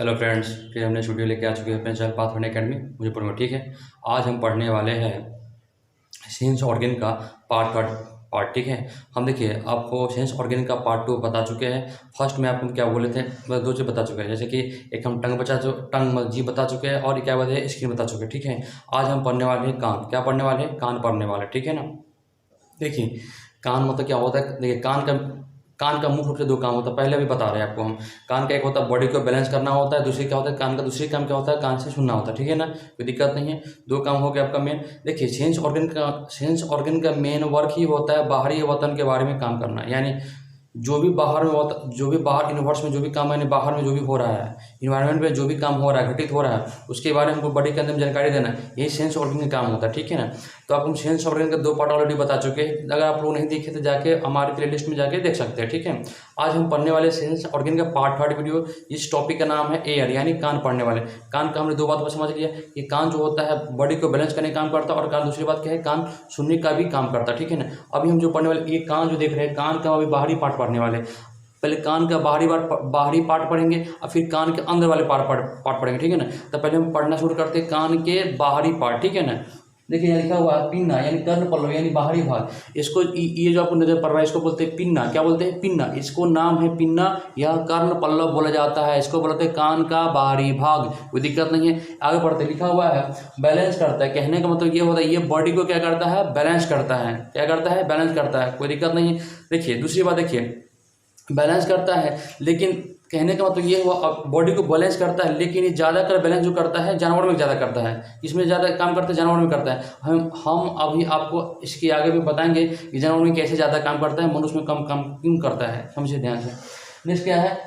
Hello friends, फिर हमने studio लेके आ चुके हैं अपने चैनल पाथ एकेडमी मुजफ्फरपुर में। ठीक है, आज हम पढ़ने वाले हैं सेंस ऑर्गन का पार्ट। ठीक है, हम देखिए आपको सेंस ऑर्गन का पार्ट 2 बता चुके हैं। फर्स्ट में आपको क्या बोले थे, बस 2 चीज़ बता चुके हैं, जैसे कि एक हम टंग जी बता चुके हैं और क्या बोलते हैं स्किन बता चुके हैं। ठीक है, आज हम पढ़ने वाले हैं कान। क्या पढ़ने वाले हैं? कान पढ़ने वाले। ठीक है ना। देखिए, कान मतलब क्या होता है। देखिए, कान का मुख्य रूप से 2 काम होता है। पहले भी बता रहे हैं आपको हम। कान का एक होता है बॉडी को बैलेंस करना होता है, दूसरी क्या होता है कान का दूसरी काम क्या होता है कान से सुनना होता है। ठीक है ना, कोई दिक्कत नहीं है। 2 काम हो गया आपका मेन। देखिए, सेंस ऑर्गन का मेन वर्क ही होता है बाहरी वतन के बारे में काम करना। यानी जो भी बाहर में होता, जो भी बाहर यूनिवर्स में जो भी काम है, बाहर में जो भी हो रहा है, इन्वायरमेंट में जो भी काम हो रहा है, घटित हो रहा है, उसके बारे में हमको बॉडी के अंदर में जानकारी देना, यही सेंस ऑर्गन का काम होता है। ठीक है ना। तो आप हम सेंस ऑर्गन के 2 पार्ट ऑलरेडी बता चुके हैं। अगर आप लोग नहीं देखे तो जाके हमारे प्लेलिस्ट में जाके देख सकते हैं। ठीक है, आज हम पढ़ने वाले सेंस ऑर्गन का पार्ट 3 वीडियो। इस टॉपिक का नाम है एयर, यानी कान पढ़ने वाले। कान का हमने 2 बात पर समझ लिया कि कान जो होता है बॉडी को बैलेंस करने का काम करता है, और कान दूसरी बात क्या है कान सुनने का भी काम करता है। ठीक है ना। अभी हम जो पढ़ने वाले ये कान जो देख रहे हैं, कान का अभी बाहरी पार्ट पढ़ने वाले। पहले कान का बाहरी पार्ट पढ़ेंगे और फिर कान के अंदर वाले पार्ट पढ़ेंगे। ठीक है ना। तो पहले हम पढ़ना शुरू करते हैं कान के बाहरी पार्ट। ठीक है ना। देखिए यहाँ लिखा हुआ है पिन्ना, यानी कर्ण पल्लव यानी बाहरी भाग। इसको ये जो आपको नजर पड़ रहा है इसको बोलते हैं पिन्ना। क्या बोलते हैं? पिन्ना। इसको नाम है पिन्ना। यह कर्ण पल्लव बोला जाता है। इसको बोलते हैं कान का बाहरी भाग। कोई दिक्कत नहीं है, आगे बढ़ते। लिखा हुआ है बैलेंस करता है। कहने का मतलब ये होता है ये बॉडी को क्या करता है बैलेंस करता है। क्या करता है? बैलेंस करता है। कोई दिक्कत नहीं है। देखिए दूसरी बात, देखिए बैलेंस करता है, लेकिन कहने का मतलब ये हुआ बॉडी को बैलेंस करता है, लेकिन ये ज़्यादातर बैलेंस जो करता है जानवर में ज़्यादा करता है। इसमें ज़्यादा काम करता है जानवर में करता है। हम अभी आपको इसके आगे भी बताएंगे कि जानवर में कैसे ज़्यादा काम करता है, मनुष्य में कम काम क्यों करता है। समझिए ध्यान से। नेक्स्ट क्या है?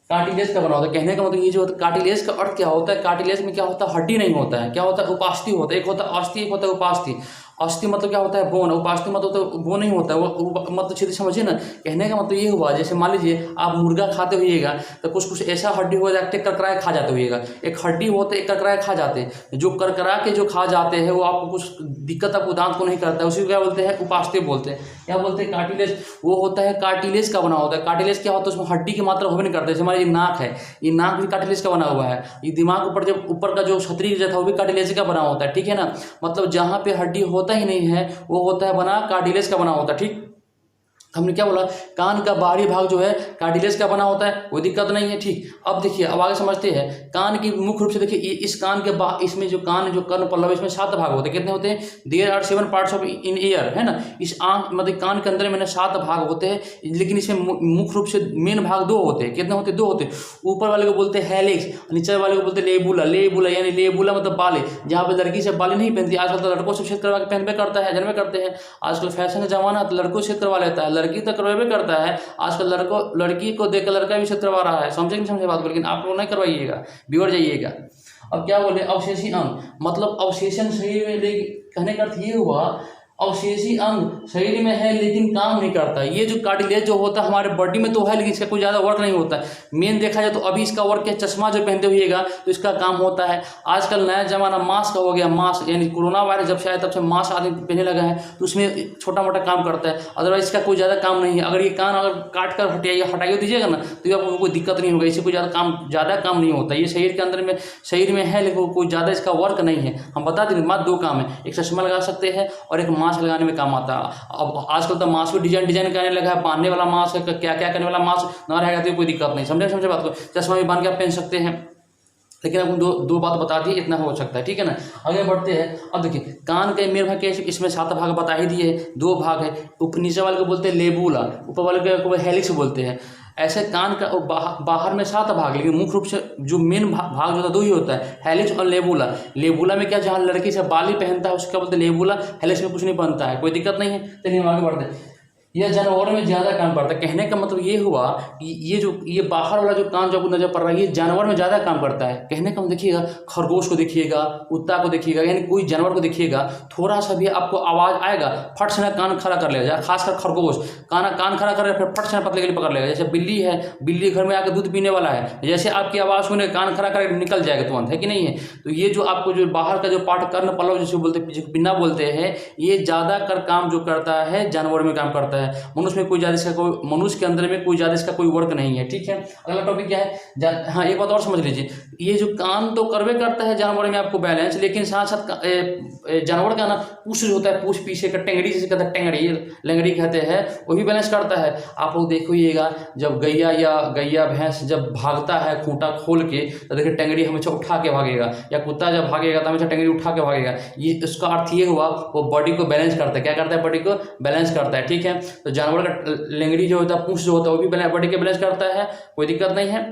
कार्टिलेज का बना होता है। कहने का मतलब ये जो होता है कार्टिलेज का अर्थ क्या होता है, कार्टिलेज में क्या होता है हड्डी नहीं होता है। क्या होता है? उपास्थि होता है। एक होता है अस्थि, एक होता है उपास्थि। अस्थि मतलब क्या होता है बोन, उपास्थि मतलब तो बोन नहीं होता है वो मतलब सीधे समझिए ना। कहने का मतलब ये हुआ जैसे मान लीजिए आप मुर्गा खाते होइएगा तो कुछ ऐसा हड्डी हो जाते करकराए खा जाते होइएगा। एक हड्डी होते एक करकराए खा जाते हैं, जो करकरा के जो खा जाते हैं वो आपको कुछ दिक्कत आपको दांत को नहीं करता है, उसी को क्या बोलते हैं उपास्थि बोलते हैं। क्या बोलते हैं? कार्टिलेज। वो होता है कार्टिलेज का बना होता है। कार्टिलेज क्या होता है? उसमें हड्डी की मात्रा होने नहीं करता। जैसे हमारी नाक है, ये नाक भी कार्टिलेज का बना हुआ है। ये दिमाग ऊपर जब ऊपर का जो छतरी जैसा वो भी कार्टिलेज का बना होता है। ठीक है ना। मतलब जहाँ पे हड्डी होता ही नहीं है वो होता है बना कार्टिलेज का बना होता है। ठीक, हमने क्या बोला कान का बाहरी भाग जो है कार्टिलेज का बना होता है, कोई दिक्कत नहीं है। ठीक, अब देखिए अब आगे समझते हैं कान की मुख्य रूप से। देखिए इस कान के इसमें जो कान जो कर्ण पल्लव इसमें 7 भाग होते हैं। कितने होते हैं? There are 7 parts of in year, है ना। इस आंख मतलब कान के अंदर में 7 भाग होते हैं, लेकिन इसमें मुख्य रूप से मेन भाग 2 होते हैं। कितने होते हैं? 2 होते हैं। ऊपर वाले को बोलते हैं हेलिक्स, नीचे वाले को बोलते हैं लेबुला। लेबुला यानी लेबुला मतलब बाले, जहाँ पे लड़की से बाले नहीं पहनती। आजकल तो लड़कों से छेद करवा के पहनबे करता है, जनबे करते हैं। आजकल फैशन का जमाना तो लड़कों से करवा लेता है, लड़की तो करवेबे करता है। आजकल लड़की को देख लड़का भी छेद करवा रहा है। समझे नहीं समझे बात को? लेकिन आप लोग नहीं करवाइएगा, बिगड़ जाइएगा। अब क्या बोले अवशेषी अंग, मतलब अवशेषण शरीर में। कहने का अर्थ ये हुआ अवशेषी अंग शरीर में है लेकिन काम नहीं करता। ये जो कार्टिलेज जो होता है हमारे बॉडी में तो है, लेकिन इसका कोई ज़्यादा वर्क नहीं होता है। मेन देखा जाए तो अभी इसका वर्क है चश्मा जो पहनते हुएगा तो इसका काम होता है। आजकल नया जमाना मास्क का हो गया। मास्क यानी कोरोना वायरस जब से आया तब से मास्क आदमी पहनने लगा है, तो उसमें छोटा मोटा काम करता है। अदरवाइज इसका कोई ज़्यादा काम नहीं है। अगर ये कान अगर काट कर हटाइए दीजिएगा ना तो आपको कोई दिक्कत नहीं होगा। इससे कोई ज़्यादा काम नहीं होता। ये शरीर के अंदर में शरीर में है, लेकिन कोई ज़्यादा इसका वर्क नहीं है। हम बता दें मात्र 2 काम है, एक चश्मा लगा सकते हैं और एक मास्क लगाने में काम आता है। अब आजकल तो मास्क भी डिजाइन करने लगा है, बांधने वाला मास्क, क्या क्या करने वाला मास्क ना रहेगा तो कोई दिक्कत नहीं। समझे बात को? चश्मा भी बांध के आप पहन सकते हैं, लेकिन आपको दो बात बता दी, इतना हो सकता है। ठीक है ना। आगे बढ़ते हैं। अब देखिए कान के मेन भाग के इसमें 7 भाग बता ही दिए, 2 भाग है। नीचे वाले को बोलते हैं लेबुला, ऊपर वाले को हेलिक्स बोलते हैं। ऐसे कान का बाहर में 7 भाग, लेकिन मुख्य रूप से जो मेन भाग जो होता है 2 ही होता है, हेलिक्स और लेबुला। लेबुला में क्या जहाँ लड़की से बाली पहनता है उसका बोलते हैं लेबुला। हेलिक्स में कुछ नहीं बनता है, कोई दिक्कत नहीं है। चलिए हम आगे बढ़ते हैं। यह जानवर में ज़्यादा काम करता है। कहने का मतलब ये हुआ कि ये बाहर वाला जो कान जो आपको नजर पड़ रहा है ये जानवर में ज़्यादा काम करता है। कहने का मतलब देखिएगा खरगोश को देखिएगा, कुत्ता को देखिएगा, यानी कोई जानवर को देखिएगा, थोड़ा सा भी आपको आवाज़ आएगा फट से ना कान खड़ा कर लेगा। खासकर खरगोश कान खड़ा कर फिर फट से पतले के लिए पकड़ लेगा। जैसे बिल्ली है, बिल्ली घर में आकर दूध पीने वाला है, जैसे आपकी आवाज़ सुने कान खड़ा कर निकल जाएगा तुरंत, है कि नहीं है। तो ये जो आपको जो बाहर का जो पार्ट कर्ण पल्लव जिसे बोलते पिन्ना बोलते हैं, ये ज़्यादा कर काम जो करता है जानवर में काम करता है। करता है। मनुष्य में कोई ज़्यादा इसका कोई मनुष्य के अंदर में कोई ज़्यादा इसका कोई वर्क नहीं है। ठीक है, अगला टॉपिक क्या है, हाँ एक बात और समझ लीजिए, ये जो कान तो करवे करता है जानवर में आपको बैलेंस, लेकिन साथ साथ जानवर का ना पूछ जो होता है, पूछ पीछे का टेंगड़ी जिसे कहते हैं, टेंगड़ी लेंगड़ी कहते हैं, वो भी बैलेंस करता है। आप लोग देखिएगा जब गैया भैंस जब भागता है खूंटा खोल के, तो देखिए टेंगड़ी हमेशा उठा के भागेगा, या कुत्ता जब भागेगा तो हमेशा टेंगड़ी उठा के भागेगा। ये इसका अर्थ ये हुआ वो बॉडी को बैलेंस करता है। क्या करता है, बॉडी को बैलेंस करता है। ठीक है, तो जानवर का लेंगड़ी जो होता है, पूछ जो होता है, वो भी बॉडी के बैलेंस करता है, कोई दिक्कत नहीं है।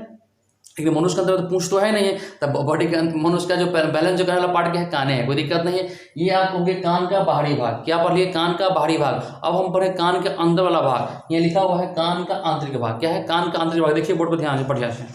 लेकिन मनुष्य के अंदर तो पूछ तो है नहीं है, तब बॉडी का मनुष्य का जो बैलेंस जो करने वाला पार्ट क्या है, कान है, कोई दिक्कत नहीं है। ये आप कहोगे कान का बाहरी भाग, क्या पढ़ लिए, कान का बाहरी भाग। अब हम पढ़े कान के अंदर वाला भाग, ये लिखा हुआ है कान का आंतरिक भाग। क्या है, कान का आंतरिक भाग, देखिए बोर्ड पर ध्यान से बढ़िया से।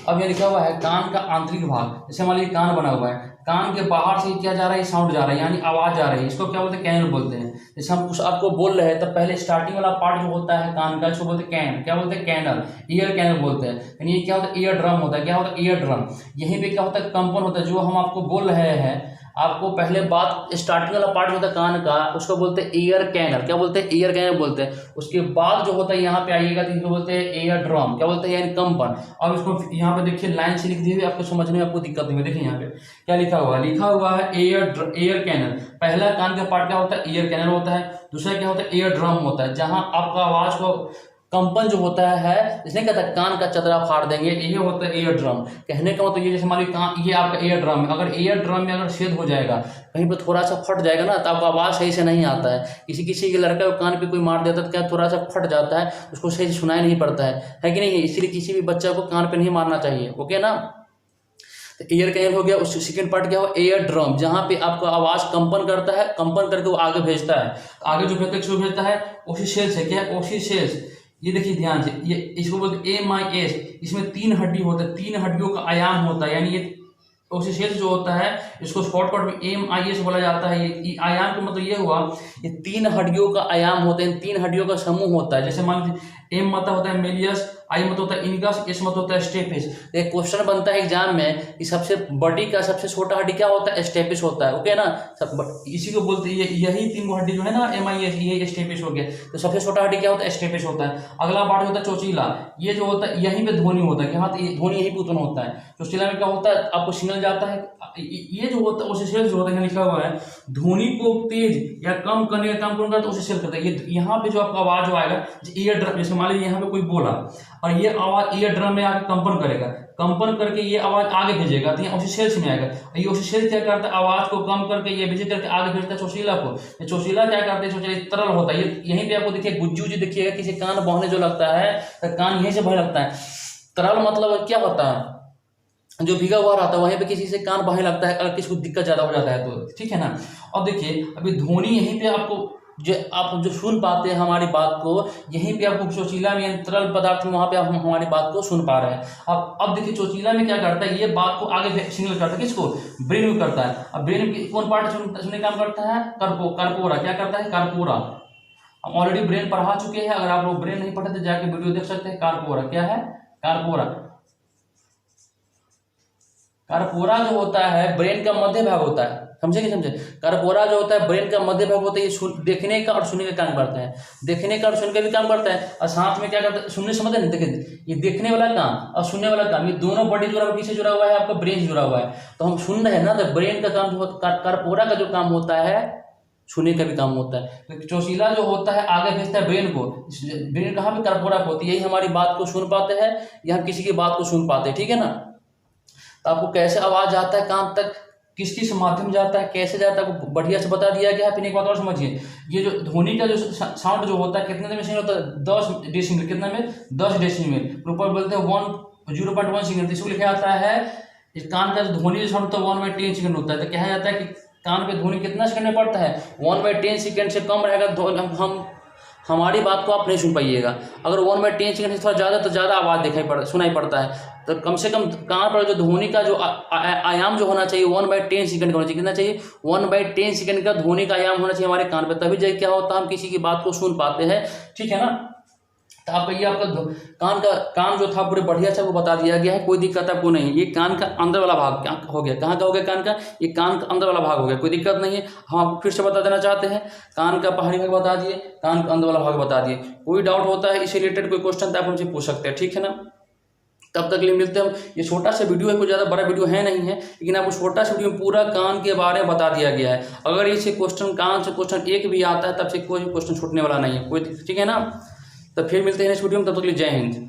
अब ये लिखा हुआ है कान का आंतरिक भाग, जैसे हमारे कान बना हुआ है, कान के बाहर से क्या जा रहा है, साउंड जा रहा है, यानी आवाज जा रही है, इसको क्या बोलते हैं, कैनल बोलते हैं। जैसे हम कुछ आपको बोल रहे हैं तब पहले स्टार्टिंग वाला पार्ट जो होता है कान का, इसको बोलते हैं कैन, क्या बोलते हैं, कैनल, ईयर कैनल बोलते हैं। यानी ये क्या होता है, ईयर ड्रम होता है। क्या होता है, ईयर ड्रम। यहीं पे क्या होता है, कंपन होता है। जो हम आपको बोल रहे हैं, आपको पहले बात स्टार्टिंग वाला पार्ट होता है कान का, उसको बोलते हैं ईयर कैनल। क्या बोलते हैं, ईयर कैनल बोलते हैं। उसके बाद जो होता है यहाँ पे आइएगा तो इसको बोलते हैं ईयर ड्रम। क्या बोलते हैं, यानी कंपन। अब इसको यहाँ पे देखिए लाइन से लिख दीजिए, आपको समझने में आपको दिक्कत नहीं है। देखिए यहाँ पे क्या लिखा हुआ है ईयर कैनल। पहला कान का पार्ट क्या होता है, ईयर कैनल होता है। दूसरा क्या होता है, ईयर ड्रम होता है, जहाँ आपका आवाज को कंपन जो होता है, इसने कहता है कान का चतरा फाड़ देंगे, ये होता है ईयर ड्रम। कहने का मतलब ये, जैसे मान लीजिए कान, ये आपका ईयर ड्रम है, अगर ईयर ड्रम में अगर छेद हो जाएगा, कहीं पर थोड़ा सा फट जाएगा ना, तो आपको आवाज़ सही से नहीं आता है। किसी के लड़का को कान पे कोई मार देता है तो क्या थोड़ा सा फट जाता है, उसको सही से सुनाई नहीं पड़ता है कि नहीं है। इसलिए किसी भी बच्चा को कान पे नहीं मारना चाहिए, ओके ना। तो ईयर कैनल हो गया। उस सेकंड पार्ट क्या हो, ईयर ड्रम, जहाँ पे आपको आवाज कंपन करता है, कंपन करके वो आगे भेजता है। आगे जो भेजता है ओसिसेल्स है। क्या है, ओसिसेल्स। ये देखिए ध्यान से, ये इसको बोलते हैं MIS। इसमें 3 हड्डी होता है, 3 हड्डियों का आयाम होता है, यानी ये ओसिसेल्स जो होता है, इसको शॉर्टकट में MIS बोला जाता है। ये आयाम का मतलब ये हुआ, ये 3 हड्डियों का आयाम होते हैं, 3 हड्डियों का समूह होता है। जैसे मान लीजिए M मतलब होता है मेलियस, I मतलब होता है इनगस, S मतलब होता है स्टेपिस। एक क्वेश्चन बनता है एग्जाम में कि सबसे बॉडी का सबसे छोटा हड्डी क्या होता है, स्टेपिस होता है, ओके ना। सब इसी को बोलते हैं, यही 3 हड्डी जो है ना, MIS, ये स्टेपिस हो गया। तो सबसे छोटा हड्डी क्या होता है, स्टेपिस होता है। अगला पार्ट होता है चोचीला। ये जो होता है यहीं पे ध्वनि होता है, यहाँ ध्वनि यहीं पे उत्पन्न होता है। चोचीला में क्या होता है, आपको सिग्नल जाता है। ये जो होता है ओसिसेल्स जो होता है, लिखा हुआ है ध्वनि को तेज या कम करने का काम कौन करता है, ओसिसेल्स करता है। ये यहाँ पे जो आपका आवाज जो आएगा, ईयर ड्रम, जैसे मान लीजिए यहाँ पे कोई बोला और ये आवाज ईयर ड्रम में आके कंपन करेगा, कंपन करके ये आवाज आगे भेजेगा, तो ये ओसिसेल्स में आएगा। ये ओसिसेल्स क्या करता है, आवाज को कम करके ये भेज करके आगे भेजता है चोचीला को। ये चोचीला क्या करते हैं, चोचीला तरल होता है। ये यहीं पे आपको देखिए गुज्जू जी देखिएगा, किसी कान बहने जो लगता है तो कान यहीं से बहने लगता है। तरल मतलब क्या होता है, जो भीगा हुआ रहता है, वहीं पे किसी से कान बहने लगता है, अगर किसी को दिक्कत ज्यादा हो जाता है तो, ठीक है ना। अब देखिए अभी ध्वनि यहीं पे आपको जो आप जो सुन पाते हैं हमारी बात को, यहीं पे आपको चोचीला में तरल पदार्थ में, वहां पे आप हमारी बात को सुन पा रहे हैं। अब देखिए चोचीला में क्या करता है, ये बात को आगे सिग्नल करता है, किसको, ब्रेन में करता है। अब ब्रेन में कौन पार्ट सुनने का काम करता है, कर्पोरा। क्या करता है, कर्पोरा। हम ऑलरेडी ब्रेन पढ़ा चुके हैं, अगर आप लोग ब्रेन नहीं पढ़े तो जाके वीडियो देख सकते हैं। कर्पोरा क्या है, कर्पोरा। कर्पोरा जो होता है ब्रेन का मध्य भाग होता है, समझे कि समझे। कर्पोरा जो होता है ब्रेन का मध्य भाग होता है, ये देखने का और सुनने का काम करता है। देखने का और सुनने का भी काम करता है, और साथ में क्या करता है, सुनने समझते नहीं, देखिए ये देखने वाला काम और सुनने वाला काम, ये दोनों बॉडी जुड़ा हुआ, किससे जुड़ा हुआ है, आपका ब्रेन से जुड़ा हुआ है। तो हम सुन रहे हैं ना, तो ब्रेन का काम जो कर्पोरा का जो काम होता है, सुनने का भी काम होता है। तो चोचीला जो होता है आगे भेजता है ब्रेन को। ब्रेन कहाँ पे, कर्पोरा को होती है, यही हमारी बात को सुन पाते हैं, या हम किसी की बात को सुन पाते हैं, ठीक है ना। तो आपको कैसे आवाज जाता है कान तक, किस किस माध्यम जाता है, कैसे जाता है, आपको बढ़िया से बता दिया गया है। फिर एक बात और समझिए, ये जो ध्वनि का जो साउंड जो होता है कितने डेसिमल होता है, 10 डेसिमल। कितना में, 10 डेसिमल। ऊपर बोलते हैं 0.1 सेकंड। इसको लिखा जाता है, इस कान का जो ध्वनि जो साउंड होता है 1/10 सेकंड होता है। तो कहा जाता है कि कान पे ध्वनि कितना सेकंड में पड़ता है, 1/10 सेकंड से कम रहेगा हम हमारी बात को आप नहीं सुन पाइएगा। अगर 1/10 सेकंड से थोड़ा ज़्यादा तो ज़्यादा आवाज़ सुनाई पड़ता है। तो कम से कम कान पर जो ध्वनि का जो आयाम जो होना चाहिए 1/10 सेकंड का होना चाहिए। कितना चाहिए, 1/10 सेकंड का ध्वनि का आयाम होना चाहिए हमारे कान पर, तभी जाके क्या होता है, हम किसी की बात को सुन पाते हैं, ठीक है ना। तो आपका ये आपका कान जो था पूरे बढ़िया से वो बता दिया गया है, कोई दिक्कत आपको नहीं। ये कान का अंदर वाला भाग क्या हो गया, कहाँ का हो गया कान का, ये कान का अंदर वाला भाग हो गया, कोई दिक्कत नहीं है। हम आपको फिर से बता देना चाहते हैं, कान का बाहरी भाग बता दिए, कान का अंदर वाला भाग बता दिए। कोई डाउट होता है इससे रिलेटेड कोई क्वेश्चन तो आप हमसे पूछ सकते हैं, ठीक है ना। तब तक के लिए मिलते हैं। ये छोटा सा वीडियो है, कोई ज़्यादा बड़ा वीडियो है नहीं है, लेकिन आपको छोटा सा वीडियो में पूरा कान के बारे में बता दिया गया है। अगर इसे क्वेश्चन कान से क्वेश्चन एक भी आता है तब से कोई भी क्वेश्चन छूटने वाला नहीं है, कोई, ठीक है ना। तो फिर मिलते हैं नेक्स्ट वीडियो में, तब तक के लिए जय हिंद।